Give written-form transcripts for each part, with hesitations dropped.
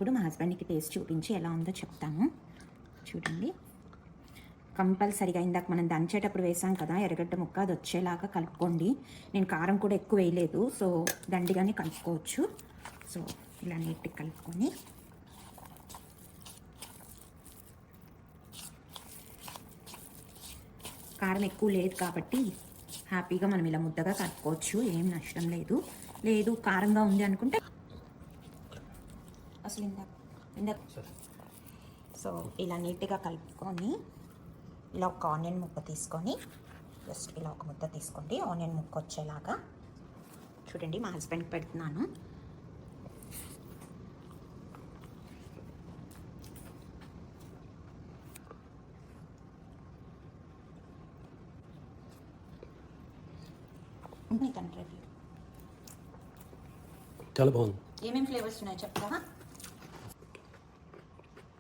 ఇప్పుడు మా హస్బెండ్కి టేస్ట్ చూపించి ఎలా ఉందో చెప్తాను. చూడండి, కంపల్సరిగా ఇందాక మనం దంచేటప్పుడు వేసాం కదా ఎర్రగడ్డ ముక్క, అది వచ్చేలాగా కలుపుకోండి. నేను కారం కూడా ఎక్కువ వేయలేదు, సో దండిగానే కలుపుకోవచ్చు. సో ఇలా నీట్గా కలుపుకొని కారం ఎక్కువ లేదు కాబట్టి హ్యాపీగా మనం ఇలా ముద్దగా కలుపుకోవచ్చు, ఏం నష్టం లేదు. లేదు కారంగా ఉంది అనుకుంటే అసలు ఇందాక సో ఇలా నీట్గా కలుపుకొని ఇలా ఒక ఆనియన్ ముక్క తీసుకొని జస్ట్ ఇలా ఒక ముద్ద తీసుకోండి, ఆనియన్ ముక్క వచ్చేలాగా. చూడండి మా హస్బెండ్కి పెడుతున్నాను. చాలా బాగుంది. ఏమేమి ఫ్లేవర్స్ ఉన్నాయి చెప్తావా?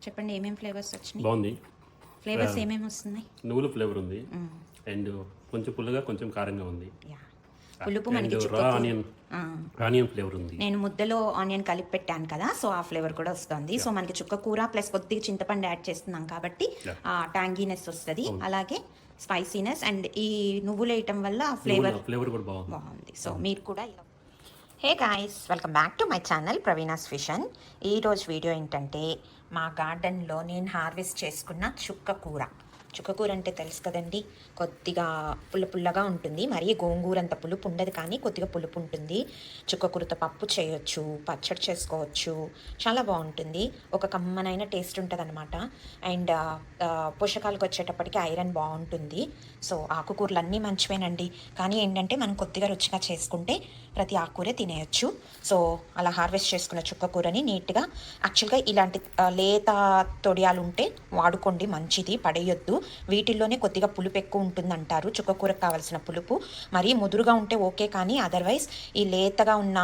చెప్పండి ఏమేమి ఫ్లేవర్స్ వచ్చినాయి. బాగుంది. ఫ్లేవర్స్ ఏమేమి వస్తున్నాయి? నువ్వుల ఫ్లేవర్ ఉంది అండ్ కొంచెం పుల్లగా కొంచెం కారంగా ఉంది. పులుపు మనకి ఆనియన్ ఫ్లేవర్ ఉంది. నేను ముద్దలో ఆనియన్ కలిపి పెట్టాను కదా, సో ఆ ఫ్లేవర్ కూడా వస్తుంది. సో మనకి చుక్క కూర ప్లస్ కొద్దిగా చింతపండు యాడ్ చేస్తున్నాం కాబట్టి ఆ టాంగీనెస్ వస్తుంది, అలాగే స్పైసీనెస్ అండ్ ఈ నువ్వులు వేయటం వల్ల ఫ్లేవర్ కూడా బాగుంది. సో మీరు కూడా ఇలా. Hey guys, welcome back to my channel Praveena's vision. ఈరోజు వీడియో ఏంటంటే మా గార్డెన్లో నేను హార్వెస్ట్ చేసుకున్న చుక్కకూర అంటే తెలుసు కదండి, కొద్దిగా పుల్లగా ఉంటుంది. మరీ గోంగూర అంత పులుపు ఉండదు, కానీ కొద్దిగా పులుపు ఉంటుంది. చుక్కకూరతో పప్పు చేయొచ్చు, పచ్చడి చేసుకోవచ్చు, చాలా బాగుంటుంది. ఒక కమ్మనైన టేస్ట్ ఉంటుంది అనమాట. అండ్ పోషకాలకు వచ్చేటప్పటికి ఐరన్ బాగుంటుంది. సో ఆకుకూరలు అన్నీ మంచివేనండి, కానీ ఏంటంటే మనం కొద్దిగా రుచిగా చేసుకుంటే ప్రతి ఆకుకూరే తినేయచ్చు. సో అలా హార్వెస్ట్ చేసుకున్న చుక్కకూరని నీట్గా, యాక్చువల్గా ఇలాంటి లేత తొడియాలు ఉంటే వాడుకోండి, మంచిది, పడేయొద్దు. వీటిల్లోనే కొద్దిగా పులుపు ఎక్కువ ఉంటుంది అంటారు, చుక్కకూరకు కావాల్సిన పులుపు. మరీ ముదురుగా ఉంటే ఓకే, కానీ అదర్వైజ్ ఈ లేతగా ఉన్న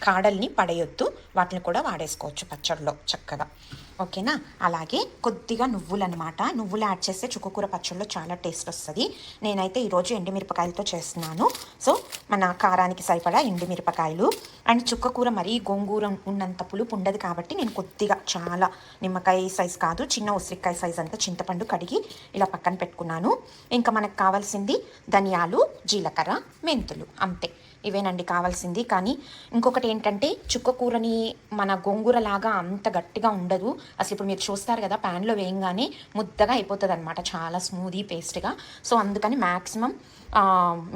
కాడల్ని పడేయొద్దు, వాటిని కూడా వాడేసుకోవచ్చు పచ్చడిలో చక్కగా. ఓకేనా? అలాగే కొద్దిగా నువ్వులు అనమాట, నువ్వులు యాడ్ చేస్తే చుక్కకూర పచ్చడిలో చాలా టేస్ట్ వస్తుంది. నేనైతే ఈరోజు ఎండుమిరపకాయలతో చేస్తున్నాను. సో మన కారానికి సరిపడా ఎండుమిరపకాయలు. అండ్ చుక్కకూర మరీ గోంగూర ఉన్నంత పులుపు ఉండదు కాబట్టి నేను కొద్దిగా, చాలా నిమ్మకాయ సైజ్ కాదు, చిన్న ఉసిరికాయ సైజ్ అంతా చింతపండు కడిగి ఇలా పక్కన పెట్టుకున్నాను. ఇంకా మనకు కావాల్సింది ధనియాలు, జీలకర్ర, మెంతులు, అంతే. ఇవేనండి కావాల్సింది. కానీ ఇంకొకటి ఏంటంటే చుక్కకూరని మన గోంగూర లాగా అంత గట్టిగా ఉండదు. అసలు ఇప్పుడు మీరు చూస్తారు కదా, ప్యాన్లో వేయంగానే ముద్దగా అయిపోతుంది అనమాట, చాలా స్మూదీ పేస్ట్గా. సో అందుకని మ్యాక్సిమం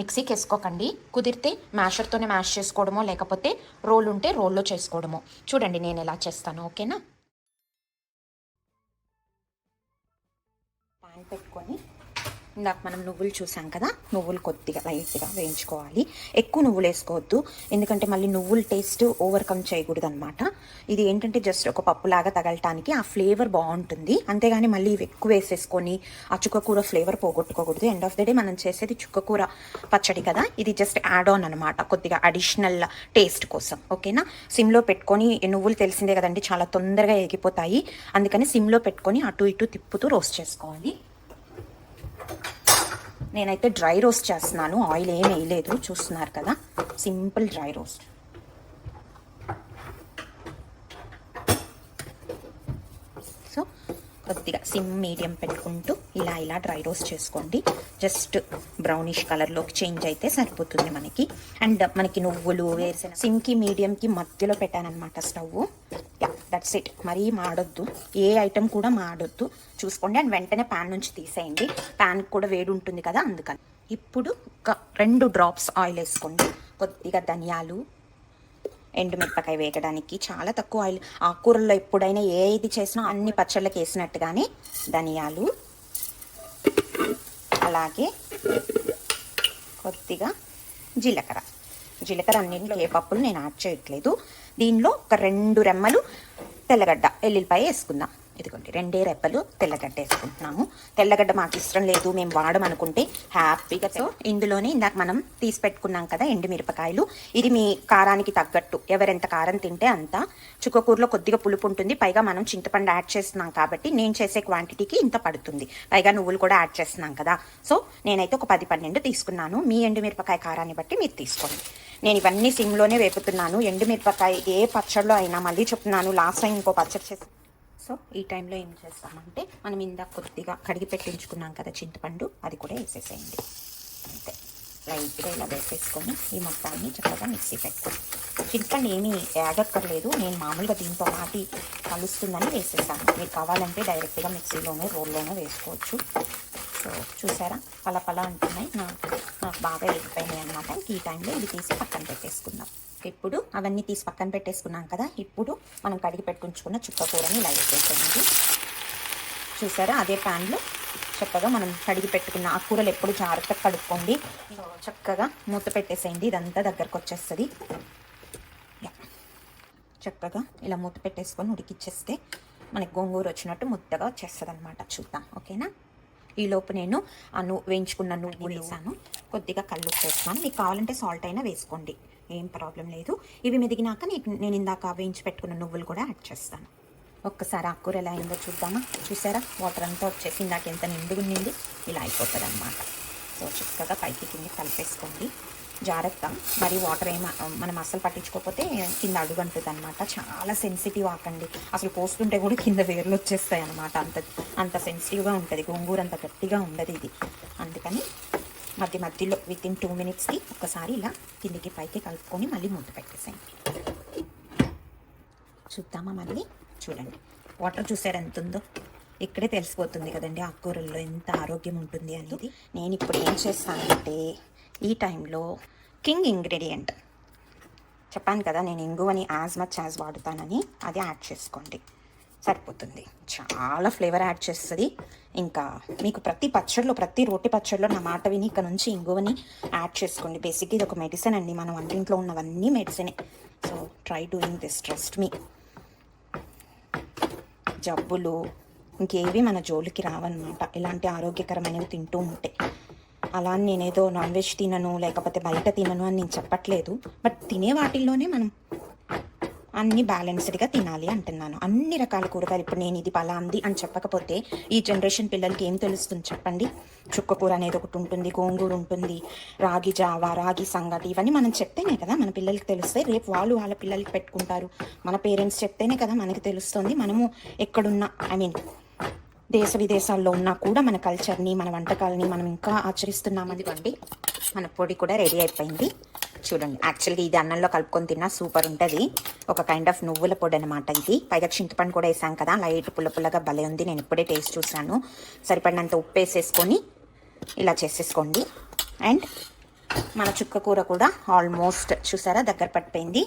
మిక్సీకి వేసుకోకండి, కుదిరితే మ్యాషర్తోనే మ్యాష్ చేసుకోవడమో, లేకపోతే రోల్ ఉంటే రోల్లో చేసుకోవడమో. చూడండి నేను ఎలా చేస్తాను. ఓకేనా? ప్యాన్ పెట్టుకొని ఇందాక మనం నువ్వులు చూసాం కదా, నువ్వులు కొద్దిగా లైట్గా వేయించుకోవాలి. ఎక్కువ నువ్వులు వేసుకోవద్దు, ఎందుకంటే మళ్ళీ నువ్వుల టేస్ట్ ఓవర్కమ్ చేయకూడదు అనమాట. ఇది ఏంటంటే జస్ట్ ఒక పప్పులాగా తగలటానికి ఆ ఫ్లేవర్ బాగుంటుంది, అంతేగాని మళ్ళీ ఇవి ఎక్కువ వేసేసుకొని ఆ చుక్కకూర ఫ్లేవర్ పోగొట్టుకోకూడదు. ఎండ్ ఆఫ్ ద డే మనం చేసేది చుక్కకూర పచ్చడి కదా, ఇది జస్ట్ యాడ్ ఆన్ అనమాట, కొద్దిగా అడిషనల్ టేస్ట్ కోసం. ఓకేనా? సిమ్లో పెట్టుకొని, నువ్వులు తెలిసిందే కదండి చాలా తొందరగా ఎగిపోతాయి, అందుకని సిమ్లో పెట్టుకొని అటు ఇటు తిప్పుతూ రోస్ట్ చేసుకోవాలి. నేనైతే డ్రై రోస్ట్ చేస్తున్నాను, ఆయిల్ ఏం వేయలేదు, చూస్తున్నారు కదా, సింపుల్ డ్రై రోస్ట్. సో కొద్దిగా సిమ్ మీడియం పెట్టుకుంటూ ఇలా డ్రై రోస్ట్ చేసుకోండి. జస్ట్ బ్రౌనిష్ కలర్లోకి చేంజ్ అయితే సరిపోతుంది మనకి. అండ్ మనకి నువ్వులు వేసిన సిమ్కి మీడియంకి మధ్యలో పెట్టానమాట స్టవ్. That's it. మరీ మాడొద్దు, ఏ ఐటెం కూడా మాడొద్దు, చూసుకోండి. అండ్ వెంటనే ప్యాన్ నుంచి తీసేయండి, ప్యాన్కి కూడా వేడి ఉంటుంది కదా, అందుకని. ఇప్పుడు ఒక 2 డ్రాప్స్ ఆయిల్ వేసుకోండి, కొద్దిగా ధనియాలు, ఎండుమిరపకాయ వేయడానికి చాలా తక్కువ ఆయిల్. ఆకుకూరల్లో ఎప్పుడైనా ఏది చేసినా అన్ని పచ్చళ్ళకి వేసినట్టుగానే ధనియాలు, అలాగే కొద్దిగా జీలకర్ర అన్నింటిలో ఏ పప్పులు నేను యాడ్ చేయట్లేదు. దీనిలో ఒక 2 రెమ్మలు తెల్లగడ్డ ఎల్లుల్లిపాయ వేసుకుందాం. ఇదిగోండి 2 రెప్పలు తెల్లగడ్డ వేసుకుంటున్నాము. తెల్లగడ్డ మాకు ఇష్టం లేదు, మేము వాడమనుకుంటే హ్యాపీగా. సో ఇందులోనే ఇందాక మనం తీసి పెట్టుకున్నాం కదా ఎండుమిరపకాయలు. ఇది మీ కారానికి తగ్గట్టు, ఎవరెంత కారం తింటే అంత. చుక్కకూరలో కొద్దిగా పులుపు ఉంటుంది, పైగా మనం చింతపండు యాడ్ చేస్తున్నాం కాబట్టి నేను చేసే క్వాంటిటీకి ఇంత పడుతుంది. పైగా నువ్వులు కూడా యాడ్ చేస్తున్నాం కదా. సో నేనైతే ఒక 10-12 తీసుకున్నాను. మీ ఎండుమిరపకాయ కారాన్ని బట్టి మీరు తీసుకోండి. నేను ఇవన్నీ సిమ్లోనే వేపుతున్నాను. ఎండుమిరపకాయ ఏ పచ్చడిలో అయినా, మళ్ళీ చెప్తున్నాను, లాస్ట్ టైం ఇంకో పచ్చడి చేసి. సో ఈ టైంలో ఏం చేస్తామంటే మనం ఇందాక కొద్దిగా కడిగి పెట్టించుకున్నాం కదా చింతపండు, అది కూడా వేసేసేయండి. అంతే, లైట్గా ఇలా వేసేసుకొని ఈ మొత్తాన్ని చక్కగా మిక్సీ పెట్టుకోండి. చింతపండు ఏమీ యాగక్కర్లేదు, నేను మామూలుగా దీంతో మాటి కలుస్తుందని వేసేసాను. మీకు కావాలంటే డైరెక్ట్గా మిక్సీలోనే రోల్లోనే వేసుకోవచ్చు. సో చూసారా పలా అంటున్నాయి, నాకు బాగా ఎగిపోయినాయి అనమాట. ఈ టైంలో ఇది తీసి పక్కన పెట్టేసుకుందాం. ఇప్పుడు అవన్నీ తీసి పక్కన పెట్టేసుకున్నాం కదా. ఇప్పుడు మనం కడిగి పెట్టుకుంచుకున్న చుక్కకూరని ఇలా వేసేసేయండి. చూసారా అదే ప్యాన్లో చక్కగా మనం కడిగి పెట్టుకున్న ఆ కూరలు ఎప్పుడు జాగ్రత్తగా కడుక్కోండి. చక్కగా మూత పెట్టేసేయండి, ఇదంతా దగ్గరకు వచ్చేస్తుంది. చక్కగా ఇలా మూత పెట్టేసుకొని ఉడికిచ్చేస్తే మనకి గోంగూర వచ్చినట్టు ముద్దగా వచ్చేస్తుంది అనమాట. చూద్దాం, ఓకేనా? ఈలోపు నేను వేయించుకున్న నువ్వులు వేసాను, కొద్దిగా కల్లుప్పు వేస్తాను. మీకు కావాలంటే సాల్ట్ అయినా వేసుకోండి, ఏం ప్రాబ్లం లేదు. ఇవి మెదిగినాక నేను ఇందాక వేయించి పెట్టుకున్న నువ్వులు కూడా యాడ్ చేస్తాను. ఒక్కసారి ఆకుకూర ఎలా అయిందో చూద్దామా? చూసారా వాటర్ అంతా వచ్చేసి ఇందాక ఎంత నిండుగుండింది, ఇలా అయిపోతుంది అనమాట. సో చక్కగా పైకి కింద కలిపేసుకోండి, జాగ్రత్త. మరి వాటర్ మనం అస్సలు పట్టించుకోకపోతే కింద అడుగంటుంది అనమాట. చాలా సెన్సిటివ్ ఆకండి, అసలు పోస్తుంటే కూడా కింద వేర్లు వచ్చేస్తాయి అనమాట. అంత సెన్సిటివ్గా ఉంటుంది గోంగూర, అంత గట్టిగా ఉండదు ఇది. అందుకని మధ్యలో వితిన్ 2 మినిట్స్కి ఒకసారి ఇలా కిందికి పైకి కలుపుకొని మళ్ళీ మూత పెట్టేసేయండి. చూద్దామా మళ్ళీ? చూడండి వాటర్ చూసారు ఎంత ఉందో, ఇక్కడే తెలిసిపోతుంది కదండి ఆకుకూరల్లో ఎంత ఆరోగ్యం ఉంటుంది అనేది. నేను ఇప్పుడు ఏం చేస్తానంటే ఈ టైంలో కింగ్ ఇంగ్రీడియంట్ చెప్పాను కదా, నేను ఇంగువని యాజ్ మచ్ యాజ్ వాడుతానని, అది యాడ్ చేసుకోండి, సరిపోతుంది. చాలా ఫ్లేవర్ యాడ్ చేస్తుంది. ఇంకా మీకు ప్రతి పచ్చడిలో, ప్రతి రోటి పచ్చడిలో నా మాట విని ఇక్కడ నుంచి ఇంగువని యాడ్ చేసుకోండి. బేసిక్గా ఇది ఒక మెడిసిన్ అండి, మన వంటింట్లో ఉన్నవన్నీ మెడిసినే. So try doing this, trust me. జబ్బులు ఇంకేవి మన జోలికి రావన్నమాట ఇలాంటి ఆరోగ్యకరమైనవి తింటూ ఉంటే. అలా నేనేదో నాన్ వెజ్ తినను లేకపోతే బయట తినను అని నేను చెప్పట్లేదు, బట్ తినే వాటిల్లోనే మనం అన్ని బ్యాలెన్స్డ్గా తినాలి అంటున్నాను. అన్ని రకాల కూరగాయలు. ఇప్పుడు నేను ఇది పలాంది అని చెప్పకపోతే ఈ జనరేషన్ పిల్లలకి ఏం తెలుస్తుంది చెప్పండి? చుక్కకూర అనేది ఒకటి ఉంటుంది, గోంగూర ఉంటుంది, రాగి జావా, రాగి సంగటి, ఇవన్నీ మనం చెప్తేనే కదా మన పిల్లలకి తెలుస్తాయి. రేపు వాళ్ళ పిల్లలకి పెట్టుకుంటారు. మన పేరెంట్స్ చెప్తేనే కదా మనకి తెలుస్తుంది. మనము ఎక్కడున్నా, దేశ విదేశాల్లో ఉన్నా కూడా మన కల్చర్ని, మన వంటకాలని మనం ఇంకా ఆచరిస్తున్నామని. అండి మన పొడి కూడా రెడీ అయిపోయింది. చూడండి, యాక్చువల్గా ఇది అన్నంలో కలుపుకొని తిన్నా సూపర్ ఉంటుంది. ఒక కైండ్ ఆఫ్ నువ్వుల పొడి అనమాట ఇది. పైగా చింతపండు కూడా వేసాం కదా, లైట్ పుల్లగా భలే ఉంది. నేను ఇప్పుడే టేస్ట్ చూసాను. సరిపడినంత ఉప్పు వేసేసుకొని ఇలా చేసేసుకోండి. అండ్ మన చుక్కకూర కూడా ఆల్మోస్ట్ చూసారా దగ్గర పట్టిపోయింది.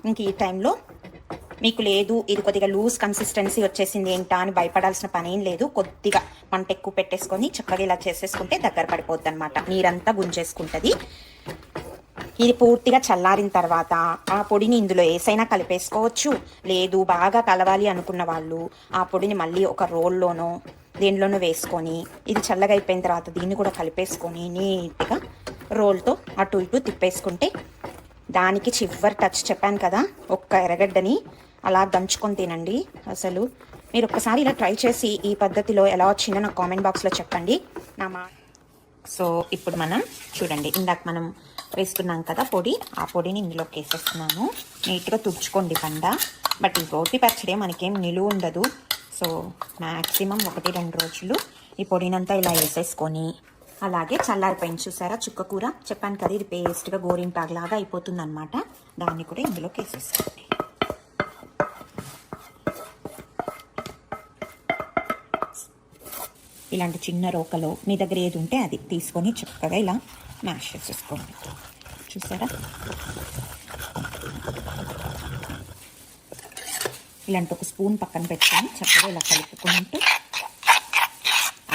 ఇంక ఈ టైంలో మీకు లేదు ఇది కొద్దిగా లూజ్ కన్సిస్టెన్సీ వచ్చేసింది ఏంటా అని భయపడాల్సిన పని ఏం లేదు. కొద్దిగా మంట ఎక్కువ పెట్టేసుకొని చక్కగా ఇలా చేసేసుకుంటే దగ్గర పడిపోద్ది అనమాట, నీరంతా గుంజేసుకుంటుంది. ఇది పూర్తిగా చల్లారిన తర్వాత ఆ పొడిని ఇందులో ఏసైనా కలిపేసుకోవచ్చు. లేదు బాగా కలవాలి అనుకున్న వాళ్ళు ఆ పొడిని మళ్ళీ ఒక రోల్లోనో దేనిలోనో వేసుకొని ఇది చల్లగా అయిపోయిన తర్వాత దీన్ని కూడా కలిపేసుకొని నీట్గా రోల్తో అటు ఇటు తిప్పేసుకుంటే దానికి చివరి టచ్ చెప్పాను కదా, ఒక్క ఎర్రగడ్డని అలా దంచుకొని తినండి. అసలు మీరు ఒక్కసారి ఇలా ట్రై చేసి ఈ పద్ధతిలో ఎలా వచ్చిందో నాకు కామెంట్ బాక్స్లో చెప్పండి. సో ఇప్పుడు మనం చూడండి, ఇందాక మనం వేసుకున్నాం కదా పొడి, ఆ పొడిని ఇందులోకి వేసేస్తున్నాను. నీట్గా తుడుచుకోండి పండ. బట్ ఈ రోటి పచ్చడి మనకేం నిలువ ఉండదు. సో మ్యాక్సిమం 1-2 రోజులు ఈ పొడినంతా ఇలా వేసేసుకొని అలాగే చల్లారిపోయింది. చూసారా చుక్కకూర చెప్పాను కదా, ఇది పేస్ట్గా గోరింటాగ్లాగా అయిపోతుంది అనమాట. దాన్ని కూడా ఇందులోకి వేసేసుకోండి. ఇలాంటి చిన్న రోకలో మీ దగ్గర ఏది ఉంటే అది తీసుకొని చక్కగా ఇలా మ్యాష్ చేసేసుకోండి. చూసారా ఇలాంటి ఒక స్పూన్ పక్కన పెట్టుకొని చక్కగా ఇలా కలుపుకుంటూ,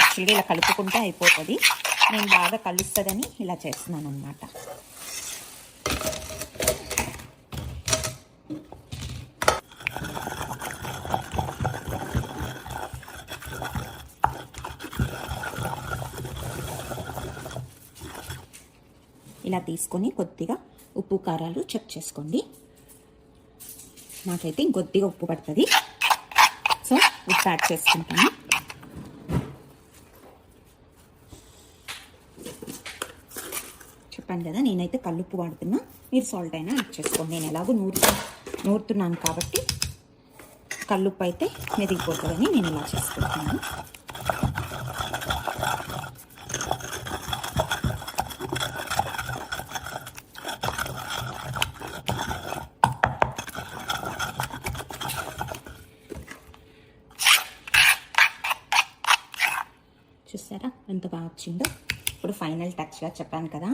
యాక్చువల్గా ఇలా కలుపుకుంటే అయిపోతుంది. నేను బాగా కలుస్తుందని ఇలా చేస్తున్నాను అనమాట. ఇలా తీసుకొని కొద్దిగా ఉప్పు కారాలు చెక్ చేసుకోండి. నాకైతే ఇంకొద్దిగా ఉప్పు పడుతుంది, సో ఉప్పు యాడ్ చేసుకుంటాను. చెప్పాను కదా, నేనైతే కల్లుప్పు వాడుతున్నా, మీరు సాల్ట్ అయినా యాడ్ చేసుకోండి. నేను ఎలాగో నూరుతున్నాను కాబట్టి కల్లుప్పు అయితే మెదిగిపోతుందని నేను ఇలా చేసుకుంటున్నాను. చూసారా ఎంత బాగా వచ్చిందో. ఇప్పుడు ఫైనల్ టచ్గా చెప్పాను కదా,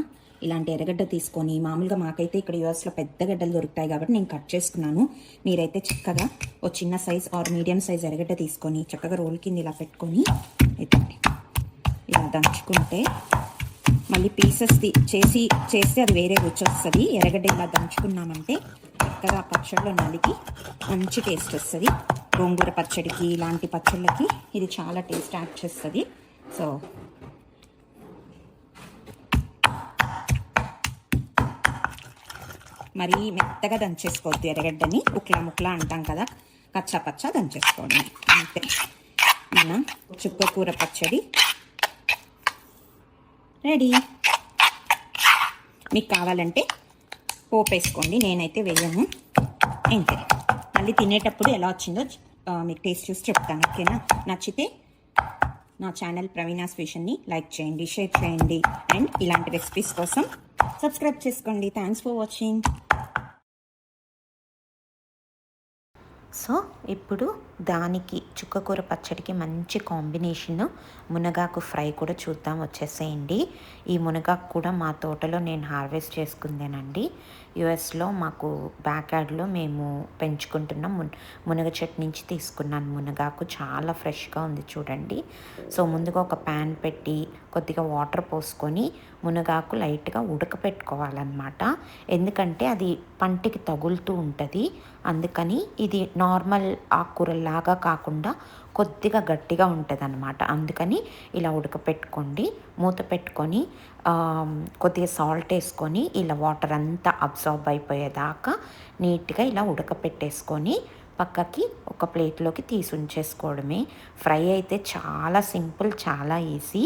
ఇలాంటి ఎర్రగడ్డ తీసుకొని, మామూలుగా మాకైతే ఇక్కడ యూఎస్లో పెద్ద గడ్డలు దొరుకుతాయి కాబట్టి నేను కట్ చేసుకున్నాను. మీరైతే చక్కగా ఒక చిన్న సైజ్ ఆర్ మీడియం సైజ్ ఎర్రగడ్డ తీసుకొని చక్కగా రోల్ కింద ఇలా పెట్టుకొని ఇలా దంచుకుంటే మళ్ళీ పీసెస్ చేస్తే అది వేరే రుచి వస్తుంది. ఎర్రగడ్డ ఇలా దంచుకున్నామంటే చక్కగా పచ్చడిలో నలిగి మంచి టేస్ట్ వస్తుంది. గోంగూర పచ్చడికి, ఇలాంటి పచ్చళ్ళకి ఇది చాలా టేస్ట్ యాడ్ చేస్తుంది. సో మరీ మెత్తగా దంచేసుకోవద్దు ఎర్రగడ్డని, ముక్కలా అంటాం కదా, కచ్చా పచ్చా దంచేసుకోండి అంతే. మన చుక్కకూర పచ్చడి రెడీ. మీకు కావాలంటే పోపు వేసుకోండి, నేనైతే వేయను. అంతే. మళ్ళీ తినేటప్పుడు ఎలా వచ్చిందో మీకు టేస్ట్ చూసి చెప్తాను, ఓకేనా? నచ్చితే నా ఛానల్ ప్రవీణాస్ ఫిషన్ని లైక్ చేయండి, షేర్ చేయండి, అండ్ ఇలాంటి రెసిపీస్ కోసం సబ్స్క్రైబ్ చేసుకోండి. Thanks for watching. సో ఇప్పుడు దానికి చుక్కకూర పచ్చడికి మంచి కాంబినేషన్ మునగాకు ఫ్రై కూడా చూద్దాం, వచ్చేసేయండి. ఈ మునగాకు కూడా మా తోటలో నేను హార్వెస్ట్ చేసుకుందేనండి. యుఎస్లో మాకు బ్యాక్ యార్డ్లో మేము పెంచుకుంటున్న మునగ చెట్టు నుంచి తీసుకున్నాను మునగాకు. చాలా ఫ్రెష్గా ఉంది చూడండి. సో ముందుగా ఒక ప్యాన్ పెట్టి కొద్దిగా వాటర్ పోసుకొని మునగాకు లైట్గా ఉడకపెట్టుకోవాలన్నమాట. ఎందుకంటే అది పంటికి తగులుతూ ఉంటుంది, అందుకని ఇది నార్మల్ ఆకుకూరలాగా కాకుండా కొద్దిగా గట్టిగా ఉంటుంది అన్నమాట. అందుకని ఇలా ఉడకపెట్టుకోండి. మూత పెట్టుకొని కొద్దిగా సాల్ట్ వేసుకొని ఇలా వాటర్ అంతా అబ్జార్బ్ అయిపోయేదాకా నీట్గా ఇలా ఉడకపెట్టేసుకొని పక్కకి ఒక ప్లేట్లోకి తీసి ఉంచేసుకోవడమే. ఫ్రై అయితే చాలా సింపుల్, చాలా ఈజీ.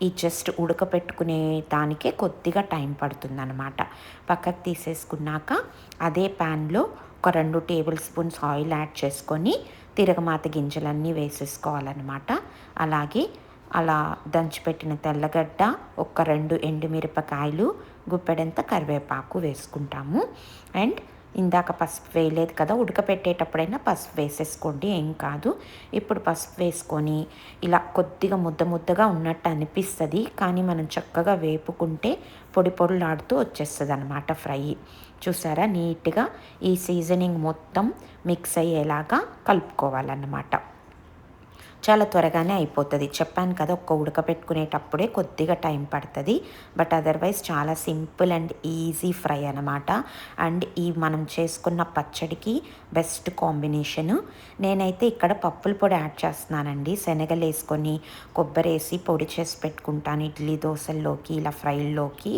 ఈ జస్ట్ ఉడకపెట్టుకునే దానికే కొద్దిగా టైం పడుతుంది అన్నమాట. పక్కకి తీసేసుకున్నాక అదే ప్యాన్లో ఒక 2 టేబుల్ స్పూన్స్ ఆయిల్ యాడ్ చేసుకొని తిరగమాత గింజలన్నీ వేసేసుకోవాలన్నమాట. అలాగే అలా దంచిపెట్టిన తెల్లగడ్డ, ఒక 2 ఎండుమిరపకాయలు, గుప్పెడంత కరివేపాకు వేసుకుంటాము. అండ్ ఇందాక పసుపు వేయలేదు కదా, ఉడకపెట్టేటప్పుడైనా పసుపు వేసేసుకోండి, ఏం కాదు. ఇప్పుడు పసుపు వేసుకొని ఇలా కొద్దిగా ముద్దగా ఉన్నట్టు అనిపిస్తుంది, కానీ మనం చక్కగా వేపుకుంటే పొడిలాడుతూ వచ్చేస్తుంది అనమాట ఫ్రై. చూసారా, నీట్గా ఈ సీజనింగ్ మొత్తం మిక్స్ అయ్యేలాగా కలుపుకోవాలన్నమాట. చాలా త్వరగానే అయిపోతుంది. చెప్పాను కదా, ఒక్క ఉడకపెట్టుకునేటప్పుడే కొద్దిగా టైం పడుతుంది, బట్ అదర్వైజ్ చాలా సింపుల్ అండ్ ఈజీ ఫ్రై అనమాట. అండ్ ఈ మనం చేసుకున్న పచ్చడికి బెస్ట్ కాంబినేషను. నేనైతే ఇక్కడ పప్పుల పొడి యాడ్ చేస్తున్నానండి. శనగలు వేసుకొని కొబ్బరి వేసి పొడి చేసి పెట్టుకుంటాను ఇడ్లీ దోశల్లోకి, ఇలా ఫ్రైల్లోకి.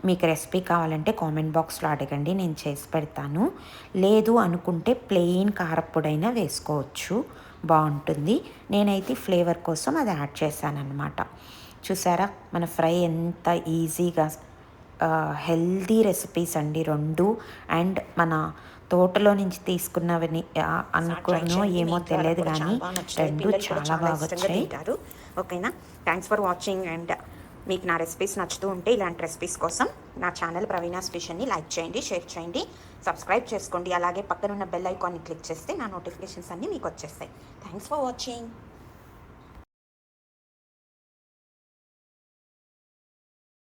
మీకు రెసిపీ కావాలంటే కామెంట్ బాక్స్లో అడగండి, నేను చేసి పెడతాను. లేదు అనుకుంటే ప్లెయిన్ కారపొడైనా వేసుకోవచ్చు, బాగుంటుంది. నేనైతే ఫ్లేవర్ కోసం అది యాడ్ చేశానన్నమాట. చూసారా మన ఫ్రై ఎంత ఈజీగా, హెల్దీ రెసిపీస్ అండి 2. అండ్ మన తోటలో నుంచి తీసుకున్నవని అనుకున్నో ఏమో తెలియదు, కానీ 2 చాలా బాగా వచ్చాయి. ఓకేనా, థ్యాంక్స్ ఫర్ వాచింగ్. అండ్ మీకు నా రెసిపీస్ నచ్చుతూ ఉంటే ఇలాంటి రెసిపీస్ కోసం నా ఛానల్ ప్రవీణాస్ ఫిషన్ని లైక్ చేయండి, షేర్ చేయండి, సబ్స్క్రైబ్ చేసుకోండి. అలాగే పక్కనున్న బెల్ ఐకాన్ని క్లిక్ చేస్తే నా నోటిఫికేషన్స్ అన్నీ మీకు వచ్చేస్తాయి. Thanks for watching.